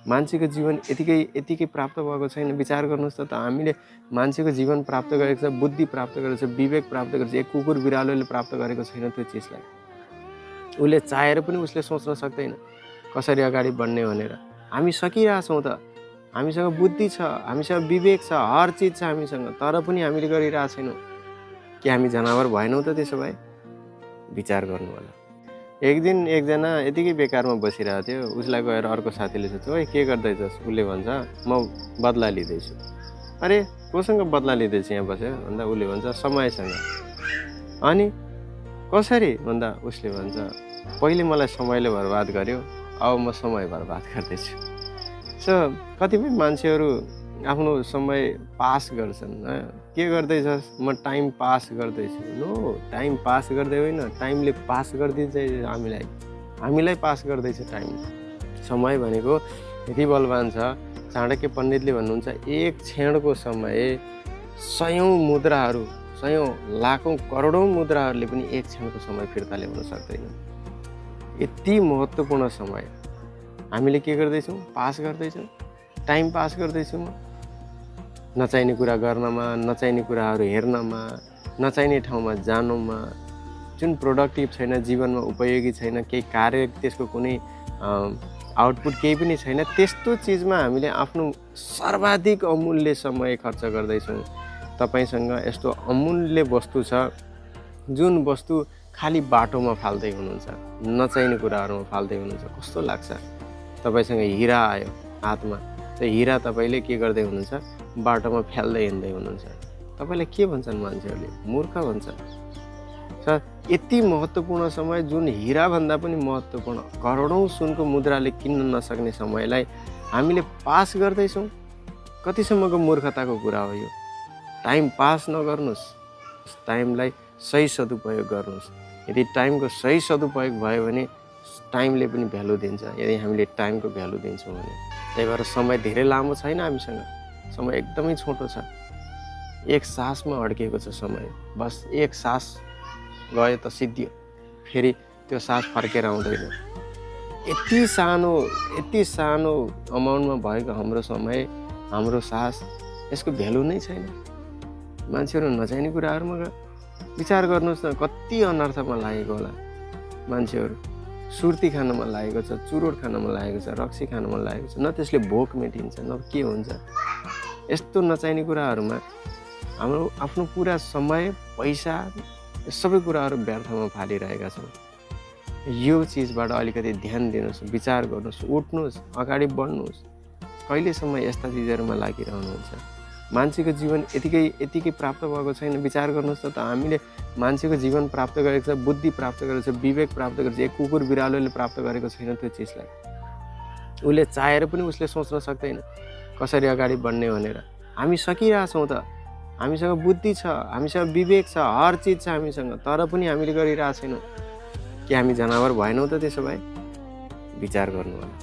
मान्छेको जीवन यतिकै प्राप्त भएको छैन। विचार गर्नुहोस् त हामीले मान्छेको जीवन प्राप्त गरेको छ, बुद्धि प्राप्त गरेको छ, विवेक प्राप्त गरेको छ। एक कुकुर बिरालोले प्राप्त गरेको छैन त्यो चिजलाई। उसले चाहेर पनि उसले सोच्न सक्दैन कसरी अगाडि बढ्ने भनेर। हामी सकिरहेछौँ त, हामीसँग बुद्धि छ, हामीसँग विवेक छ, हर चिज छ हामीसँग, तर पनि हामीले गरिरहेको छैनौँ। कि हामी जनावर भएनौँ त त्यसो भए? विचार गर्नु होला। एक दिन एकजना यतिकै बेकारमा बसिरहेको थियो। उसलाई गएर अर्को साथीले सोध्छ, ओए के गर्दैछस्? उसले भन्छ, म बदला लिँदैछु। अरे कोसँग बदला लिँदैछु यहाँ बसेर भन्दा उसले भन्छ, समयसँग। अनि कसरी भन्दा उसले भन्छ, पहिले मलाई समयले बर्बाद गर्यो, अब म समय बर्बाद गर्दैछु। सो कतिपय मान्छेहरू आफ्नो समय पास गर्छन्। के गर्दैछस्? म टाइम पास गर्दैछु। नो, टाइम पास गर्दै होइन, टाइमले पास गरिदिन्छ हामीलाई पास गर्दैछ टाइम। समय भनेको यति बलवान छ। चाणक्य पण्डितले भन्नुहुन्छ, एक क्षणको समय 100औं मुद्राहरू, 100औं लाखौं करोडौं मुद्राहरूले पनि एक क्षणको समय फिर्ता ल्याउन सक्दैन। यति महत्त्वपूर्ण समय हामीले के गर्दैछौँ? पास गर्दैछौँ। टाइम पास गर्दैछु म नचाहिने कुरा गर्नमा, नचाहिने कुराहरू हेर्नमा, नचाहिने ठाउँमा जानुमा, जुन प्रोडक्टिभ छैन, जीवनमा उपयोगी छैन, केही कार्य, त्यसको कुनै आउटपुट केही पनि छैन, त्यस्तो चिजमा हामीले आफ्नो सर्वाधिक अमूल्य समय खर्च गर्दैछौँ। तपाईसँग यस्तो अमूल्य वस्तु छ जुन वस्तु खाली बाटोमा फाल्दै हुनुहुन्छ, नचाहिने कुराहरूमा फाल्दै हुनुहुन्छ। कस्तो लाग्छ? तपाईसँग हिरा आयो हातमा, त्यो हिरा तपाईँले के गर्दै हुनुहुन्छ? बाटोमा फ्याल्दै हिँड्दै हुनुहुन्छ। तपाईँलाई के भन्छन् मान्छेहरूले? मूर्ख भन्छन्। यति महत्त्वपूर्ण समय, जुन हिराभन्दा पनि महत्त्वपूर्ण, करोडौं सुनको मुद्राले किन्न नसक्ने समयलाई हामीले पास गर्दैछौँ। कतिसम्मको मूर्खताको कुरा हो यो? टाइम पास नगर्नुहोस्, टाइमलाई सही सदुपयोग गर्नुहोस्। यदि टाइमको सही सदुपयोग भयो भने टाइमले पनि भ्यालु दिन्छ, यदि हामीले टाइमको भ्यालु दिन्छौँ भने। त्यही भएर समय धेरै लामो छैन हामीसँग, समय एकदमै छोटो छ। एक सासमा अड्किएको छ समय। बस एक सास गयो त सिद्धियो, फेरि त्यो सास फर्केर आउँदैन। यति सानो अमाउन्टमा भएको हाम्रो समय, हाम्रो सास, यसको भ्यालु नै छैन। मान्छेहरू नचाहिने कुराहरूमा विचार गर्नुहोस् न, कति अनर्थमा लागेको होला मान्छेहरू। सुर्ती खानमा लागेको छ, चुरोट खानमा लागेको छ, रक्सी खानमा लागेको छ, न त्यसले भोक मेटिन्छ, न के हुन्छ। यस्तो नचाहिने कुराहरूमा हाम्रो आफ्नो पुरा समय, पैसा, सबै कुराहरू व्यर्थमा फालिरहेका छौँ। यो चिजबाट अलिकति ध्यान दिनुहोस्, विचार गर्नुहोस्, उठ्नुहोस्, अगाडि बढ्नुहोस्। कहिलेसम्म यस्ता चिजहरूमा लागिरहनुहुन्छ? मान्छेको जीवन यतिकै प्राप्त भएको छैन। विचार गर्नुहोस् त हामीले मान्छेको जीवन प्राप्त गरेको छ, बुद्धि प्राप्त गरेको छ, विवेक प्राप्त गरेको छ। एक कुकुर बिरालोले प्राप्त गरेको छैन त्यो चिजलाई। उसले चाहेर पनि उसले सोच्न सक्दैन कसरी अगाडि बढ्ने भनेर। हामी सकिरहेछौँ त, हामीसँग बुद्धि छ, हामीसँग विवेक छ, हर चिज छ हामीसँग, तर पनि हामीले गरिरहेको छैनौँ। कि हामी जनावर भएनौँ त त्यसो भए? विचार गर्नु होला।